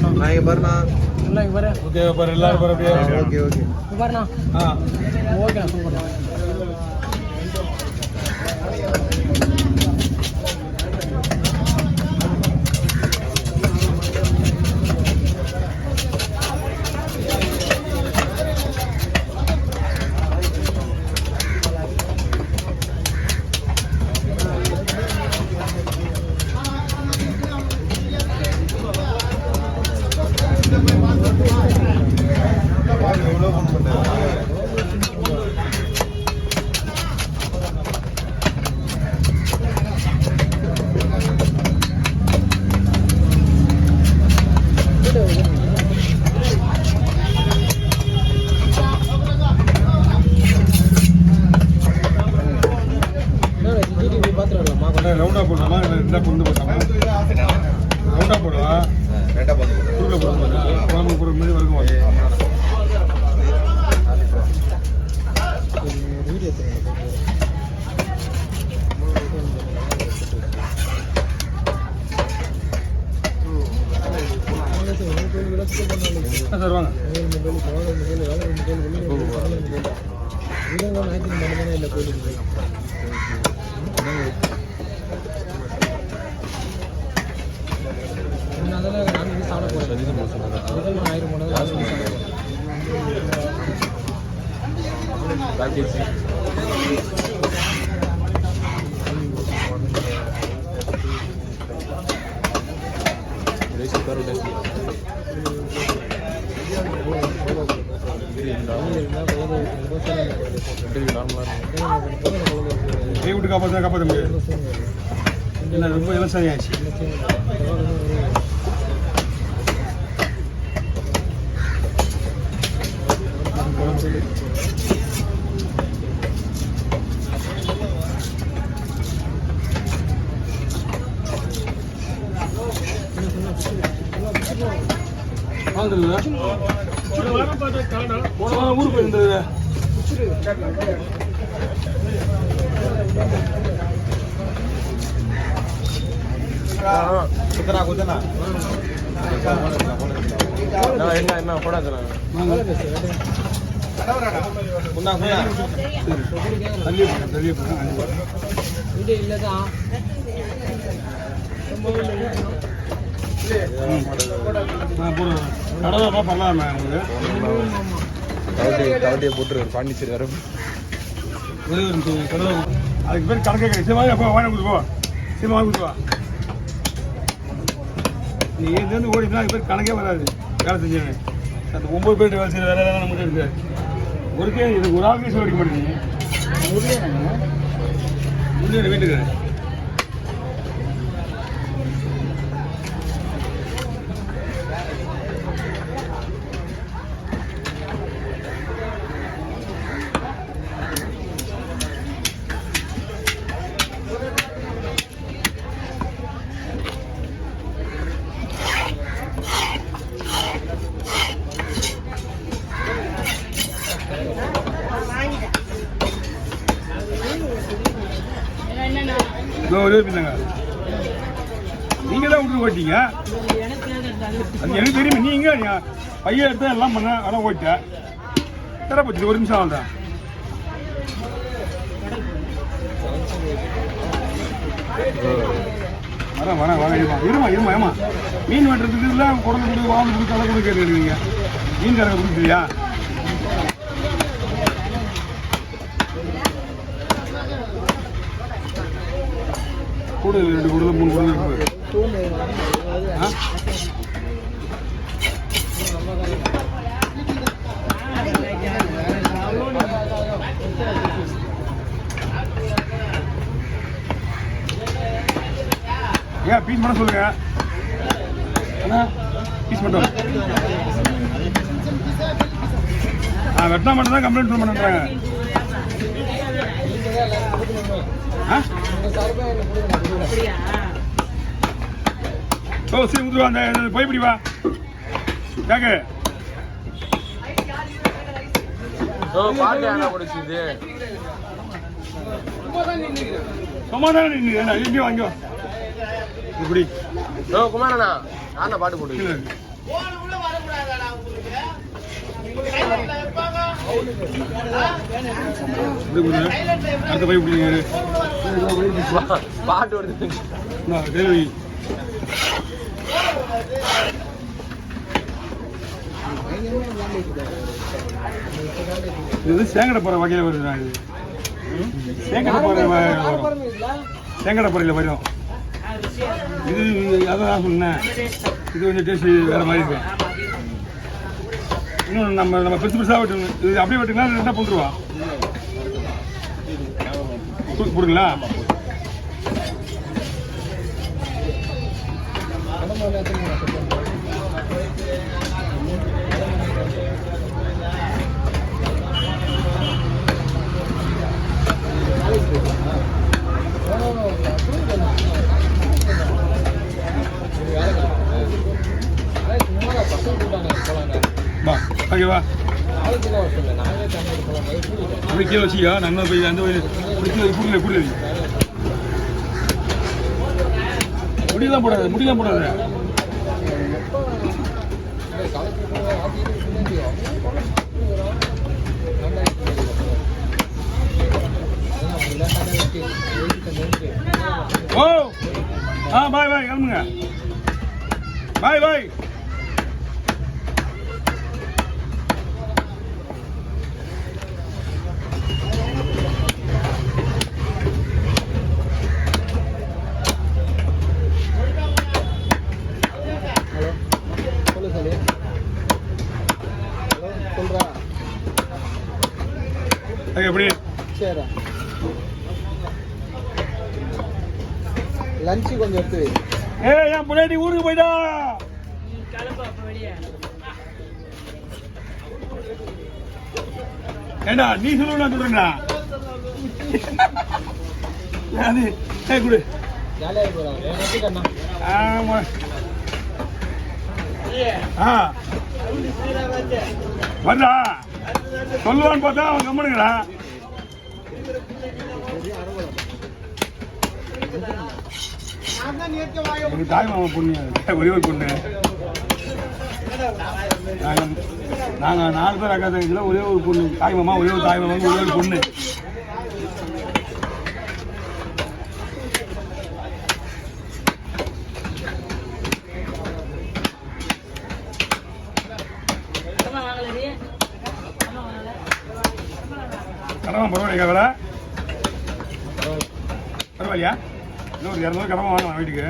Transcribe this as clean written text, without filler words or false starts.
நான் இங்கே பாருண்ணா. இல்லை இங்கே பாரு. ஓகே பாரு எல்லாரும் பாரு அப்படியே. Okay okay. இங்கே பாருண்ணா. ஓகே சூப்பர்ண்ணா. ரவுண்டா போடலாமா ரெண்டா பொண்ணு போட்டாமா? ரவுண்டா போடுவா ரெண்டா பொண்ணு தூக்கில் போடுவோம். குழம்பு போடுற மாதிரி வரைக்கும் சார் வாங்க. அதெல்லாம் நான் இது சாப்பிட போகிறேன். 1000 போனது லாஸ்ட் கை விட்டு காப்பாற்ற முடியாது. இல்லை ரொம்ப இலவசம் ஆச்சு. ஊருக்கு போயிருந்தது. என்ன போடாதுண்ணா. வீடு இல்லைதான் கவட்டையை போட்டுரு பாண்டிச்சேரி வர. அதுக்கு பேர் கணக்கே கிடையாது. வாங்கி கொடுத்துக்கோ. சீமா வாங்கி கொடுத்துவா. நீ இதுலேருந்து ஓடினா அதுக்கு பேர் கணக்கே வராது. வேலை செஞ்சேன் அந்த 9 பேர் வேலை செய்கிற வேலை தான் நம்மகிட்ட இருக்குது. ஒருக்கே இது ஒரு ஆளுக்கே சொல்லிக்க மாட்டேங்க. முடியாது வீட்டுக்கு. நீங்க தான் விட்டு ஓட்டிங்க. அது எனக்கு தெரியுமே. நீங்க பையன் எடுத்தா எல்லாம் பண்ண அதான் ஓட்ட தர போச்சு. ஒரு நிமிஷம் ஆகுதா? வரேன் இருமா ஏமா மீன் வெட்டுறதுக்கு இல்லை குடல் கொடு வாங்க கொடு தலை கொடு கேட்டுருக்கீங்க. மீன் கறக்க கொடுத்துருக்கியா? கூட 2 குடல் 3 குடல் இருக்குது. ஏன் பீஸ் பண்ண சொல்லுங்க. பீஸ் பண்ணுறோம். வெட்டினா மட்டும் தான் கம்ப்ளைண்ட் பண்ண மாட்டேங்கிறாங்க. ஓ சரி முதுவா அந்த போய்பிடி வா கேக்கு. சும்மாதானே நின்று எங்கேயும் வாங்கியோ இப்படி. குமாரண்ணா நான் பாட்டு போட்டு அடுத்த பை பிடிங்க பாட்டு வருது கேள்வி இது சேங்கடப்புற வகையில் வருதுண்ணா இது சேங்கடப்புற வரும் சேங்கடப்புறையில் வரும் இது அதான் நான் சொன்னேன் இது கொஞ்சம் டேஸ்ட் வேறு மாதிரி இருக்கும் இன்னும் நம்ம பெருசு பெருசாக வெட்டணும் இது அப்படியே வெட்டிங்கன்னா ரெண்டாக போட்டுருவா போடுங்களா வா ஓகேவா அப்படி கீழே வச்சிக்கா நான் போய் அந்த புரியல முடியெல்லாம் போடாது ஓ பாய் கிளம்புங்க பாய் எப்படி சரி லஞ்சு கொஞ்சம் எடுத்து என் முன்னாடி ஊருக்கு போயிட்டா ஏண்டா நீ சொல்லுவா சொல்றா அது குடு ஆமா வந்தா சொல்லுவான்னு பார்த்தா அவன் கம்மனுங்கடா எங்க தாய் மாமா பொண்ணு ஒரே ஒரு பொண்ணு நாங்க 4 பேர் அக்கா தங்கச்சில ஒரே ஒரு பொண்ணு தாய் மாமா ஒரே ஒரு பொண்ணு கடமா பரவாயில்லையா வேலை பரவாயில்லையா இன்னும் ஒரு 200 கடமா வாங்கலாம் வீட்டுக்கு